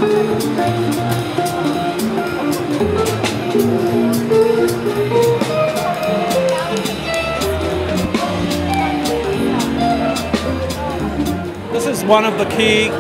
This is one of the key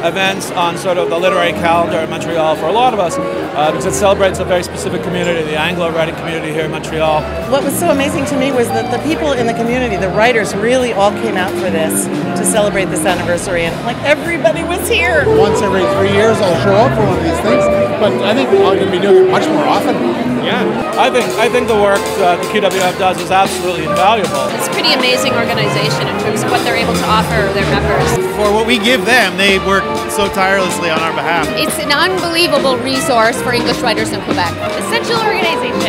events on sort of the literary calendar in Montreal for a lot of us because it celebrates a very specific community, the Anglo writing community here in Montreal. What was so amazing to me was that the people in the community, the writers, really all came out for this to celebrate this anniversary, and like everybody was here. Once every 3 years I'll show up for one of these things, but I think I'm going to be doing it much more often. Yeah, I think the work that the QWF does is absolutely invaluable. It's a pretty amazing organization in terms of what they're able to offer their members. For what we give them, they work so tirelessly on our behalf. It's an unbelievable resource for English writers in Quebec. Essential organization.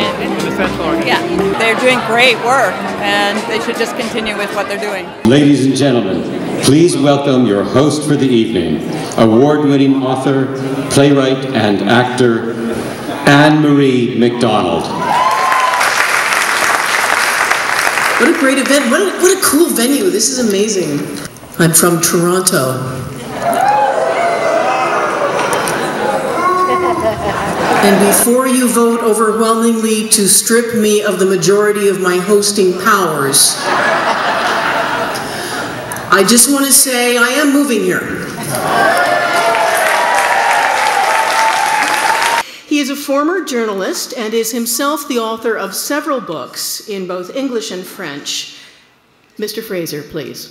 Essential organization. Yeah, they're doing great work, and they should just continue with what they're doing. Ladies and gentlemen, please welcome your host for the evening, award-winning author, playwright, and actor, Anne-Marie MacDonald. What a great event. What a cool venue. This is amazing. I'm from Toronto. And before you vote overwhelmingly to strip me of the majority of my hosting powers, I just want to say I am moving here. He is a former journalist and is himself the author of several books in both English and French. Mr. Fraser, please.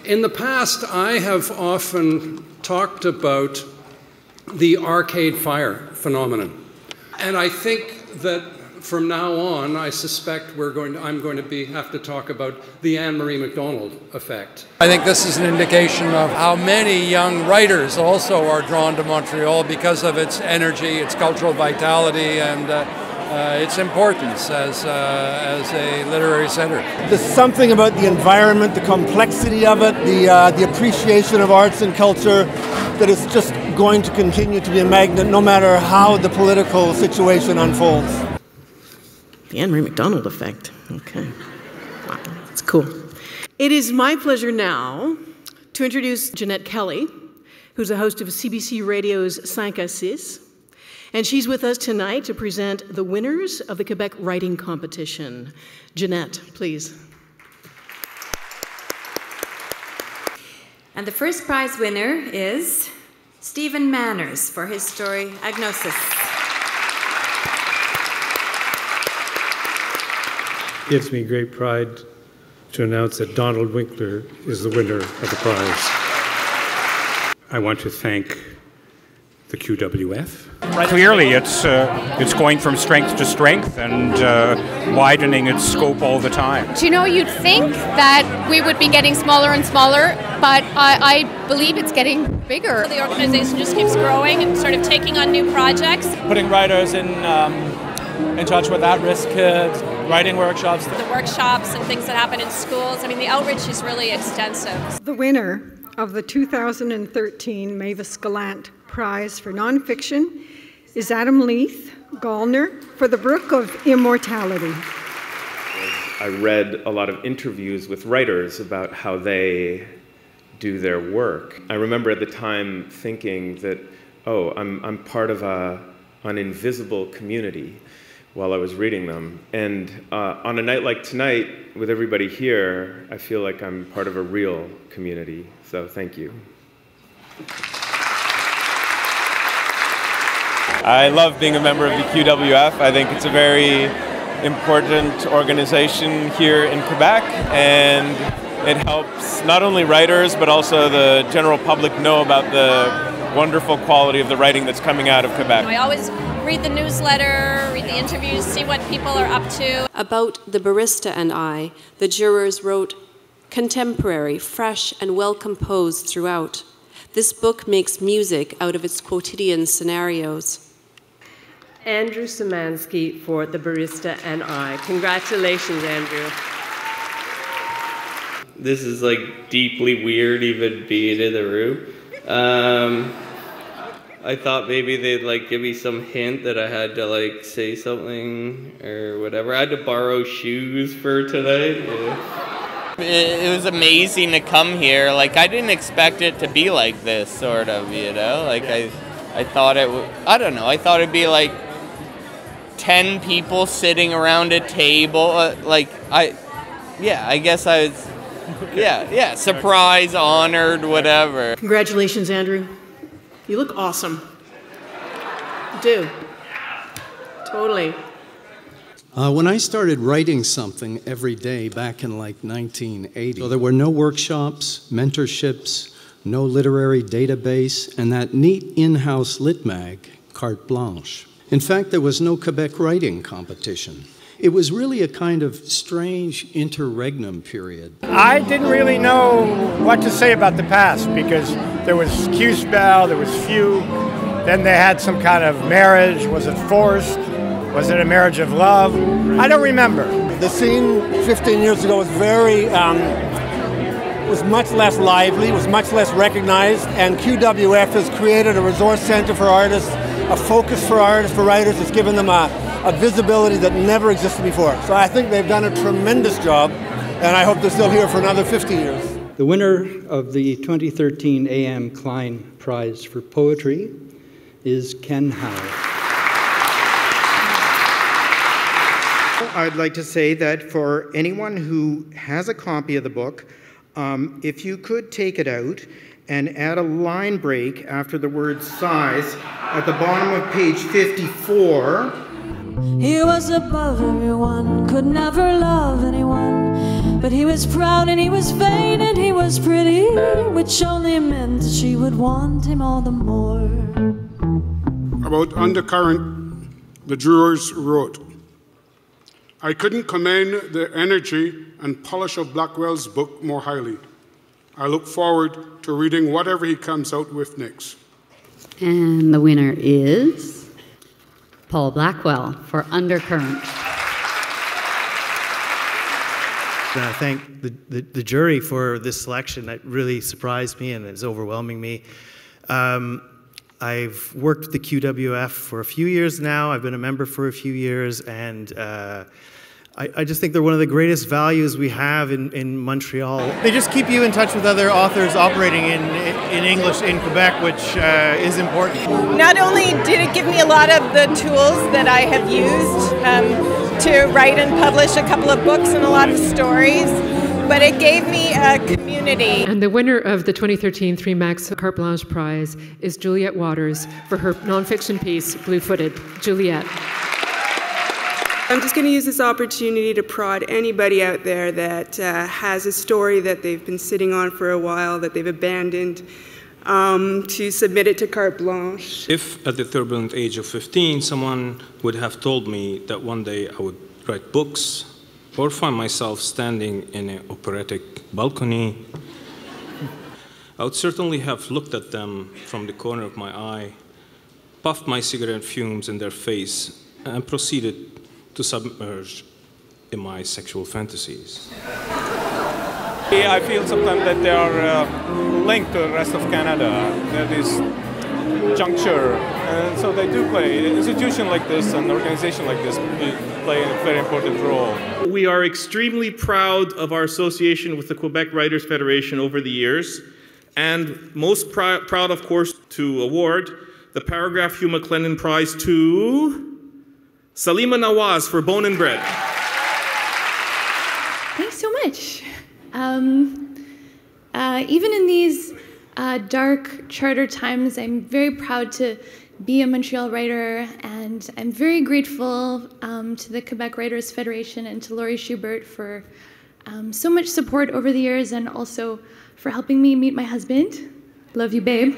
In the past, I have often talked about the arcade fire phenomenon. And I think that from now on, I suspect I'm going to have to talk about the Anne-Marie MacDonald effect. I think this is an indication of how many young writers also are drawn to Montreal because of its energy, its cultural vitality, and its importance as a literary center. There's something about the environment, the complexity of it, the appreciation of arts and culture that is just going to continue to be a magnet no matter how the political situation unfolds. The Anne-Marie MacDonald effect. Okay. Wow, that's cool. It is my pleasure now to introduce Jeanette Kelly, who's a host of CBC Radio's 5 à 6. And she's with us tonight to present the winners of the Quebec Writing Competition. Jeanette, please. And the first prize winner is Stephen Manners for his story, Agnosis. It gives me great pride to announce that Donald Winkler is the winner of the prize. I want to thank the QWF. Clearly, it's going from strength to strength and widening its scope all the time. Do you know, you'd think that we would be getting smaller and smaller, but I believe it's getting bigger. The organization just keeps growing and sort of taking on new projects. Putting writers in touch with at-risk kids, writing workshops. The workshops and things that happen in schools. I mean, the outreach is really extensive. The winner of the 2013 Mavis Gallant Prize for Nonfiction is Adam Leith, Gallner, for The Brook of Immortality. I read a lot of interviews with writers about how they do their work. I remember at the time thinking that, oh, I'm part of an invisible community while I was reading them. And on a night like tonight, with everybody here, I feel like I'm part of a real community. So thank you. I love being a member of the QWF. I think it's a very important organization here in Quebec, and it helps not only writers but also the general public know about the wonderful quality of the writing that's coming out of Quebec. I always read the newsletter, read the interviews, see what people are up to. About The Barista and I, the jurors wrote, "Contemporary, fresh and well composed throughout. This book makes music out of its quotidian scenarios." Andrew Szymanski for The Barista and I. Congratulations, Andrew. This is like deeply weird even being in the room. I thought maybe they'd like give me some hint that I had to like say something or whatever. I had to borrow shoes for tonight. Yeah. It was amazing to come here. Like, I didn't expect it to be like this, sort of, you know? Like, I thought it would, I don't know, I thought it'd be like 10 people sitting around a table. I guess I was, yeah, surprised, honored, whatever. Congratulations, Andrew. You look awesome. You do. Totally. When I started writing something every day back in like 1980, so there were no workshops, mentorships, no literary database, and that neat in-house lit mag, Carte Blanche. In fact, there was no Quebec writing competition. It was really a kind of strange interregnum period. I didn't really know what to say about the past because there was Q-Spell, there was Fugue, then they had some kind of marriage. Was it forced? Was it a marriage of love? I don't remember. The scene 15 years ago was was much less lively, was much less recognized, and QWF has created a resource center for artists, a focus for artists, for writers. It's given them a visibility that never existed before. So I think they've done a tremendous job, and I hope they're still here for another 50 years. The winner of the 2013 A.M. Klein Prize for Poetry is Ken Howe. I'd like to say that for anyone who has a copy of the book, if you could take it out and add a line break after the word size at the bottom of page 54. He was above everyone, could never love anyone, but he was proud and he was vain and he was pretty, which only meant that she would want him all the more. About Undercurrent, the jurors wrote, I couldn't commend the energy and polish of Blackwell's book more highly. I look forward to reading whatever he comes out with next. And the winner is Paul Blackwell for Undercurrent. I thank the jury for this selection. That really surprised me and is overwhelming me. I've worked with the QWF for a few years now. I've been a member for a few years, and I just think they're one of the greatest values we have in Montreal. They just keep you in touch with other authors operating in English in Quebec, which is important. Not only did it give me a lot of the tools that I have used to write and publish a couple of books and a lot of stories, but it gave me a community. And the winner of the 2013 3 Max Carte Blanche Prize is Juliette Waters for her nonfiction piece, Blue-Footed. Juliette. I'm just going to use this opportunity to prod anybody out there that has a story that they've been sitting on for a while, that they've abandoned, to submit it to Carte Blanche. If at the turbulent age of 15, someone would have told me that one day I would write books or find myself standing in an operatic balcony, I would certainly have looked at them from the corner of my eye, puffed my cigarette fumes in their face, and proceeded to submerge in my sexual fantasies. I feel sometimes that they are linked to the rest of Canada. They're this juncture, and so they do play. An institution like this, an organization like this, play a very important role. We are extremely proud of our association with the Quebec Writers Federation over the years, and most proud, of course, to award the Paragraph Hugh MacLennan Prize to Salima Nawaz for Bone and Bread. Thanks so much. Even in these dark charter times, I'm very proud to be a Montreal writer, and I'm very grateful to the Quebec Writers Federation and to Laurie Schubert for so much support over the years, and also for helping me meet my husband. Love you, babe.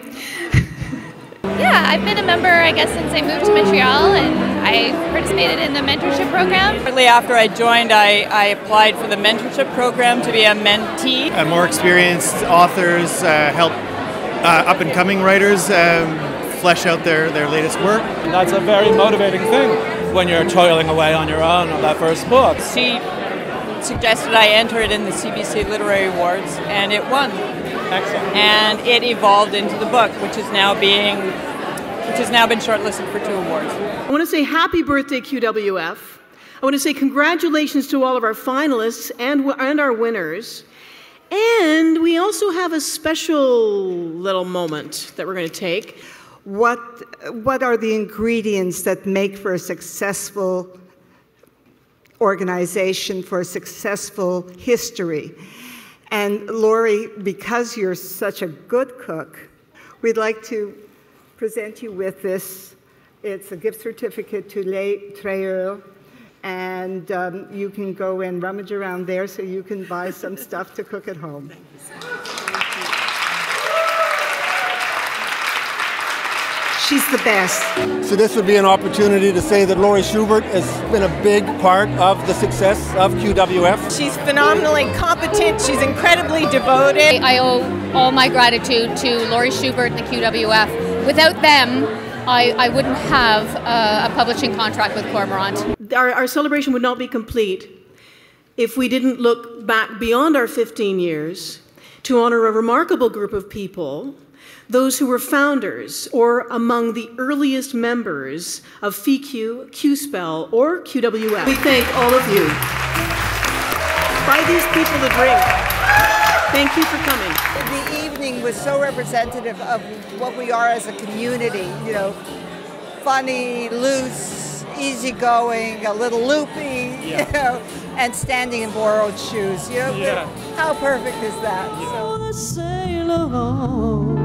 Yeah, I've been a member, I guess, since I moved to Montreal, and I participated in the mentorship program. Shortly after I joined, I applied for the mentorship program to be a mentee. More experienced authors help up-and-coming writers flesh out their latest work. And that's a very motivating thing when you're toiling away on your own on that first book. She suggested I enter it in the CBC Literary Awards, and it won. Excellent. And it evolved into the book, which has now been shortlisted for 2 awards. I want to say happy birthday, QWF. I want to say congratulations to all of our finalists and our winners. And we also have a special little moment that we're going to take. What are the ingredients that make for a successful organization, for a successful history? And Laurie, because you're such a good cook, we'd like to present you with this. It's a gift certificate to Les Treilleurs, and you can go and rummage around there so you can buy some stuff to cook at home. She's the best. So this would be an opportunity to say that Laurie Schubert has been a big part of the success of QWF. She's phenomenally competent. She's incredibly devoted. I owe all my gratitude to Laurie Schubert and the QWF. Without them, I wouldn't have a publishing contract with Cormorant. Our celebration would not be complete if we didn't look back beyond our 15 years to honor a remarkable group of people, those who were founders or among the earliest members of FEQ, QSPEL, or QWF. We thank all of you. Buy these people a drink. Thank you for coming. The evening was so representative of what we are as a community, you know, funny, loose, easygoing, a little loopy, you know, and standing in borrowed shoes. You know, how perfect is that? So. Sail on,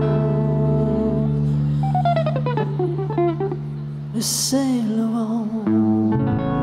sail on.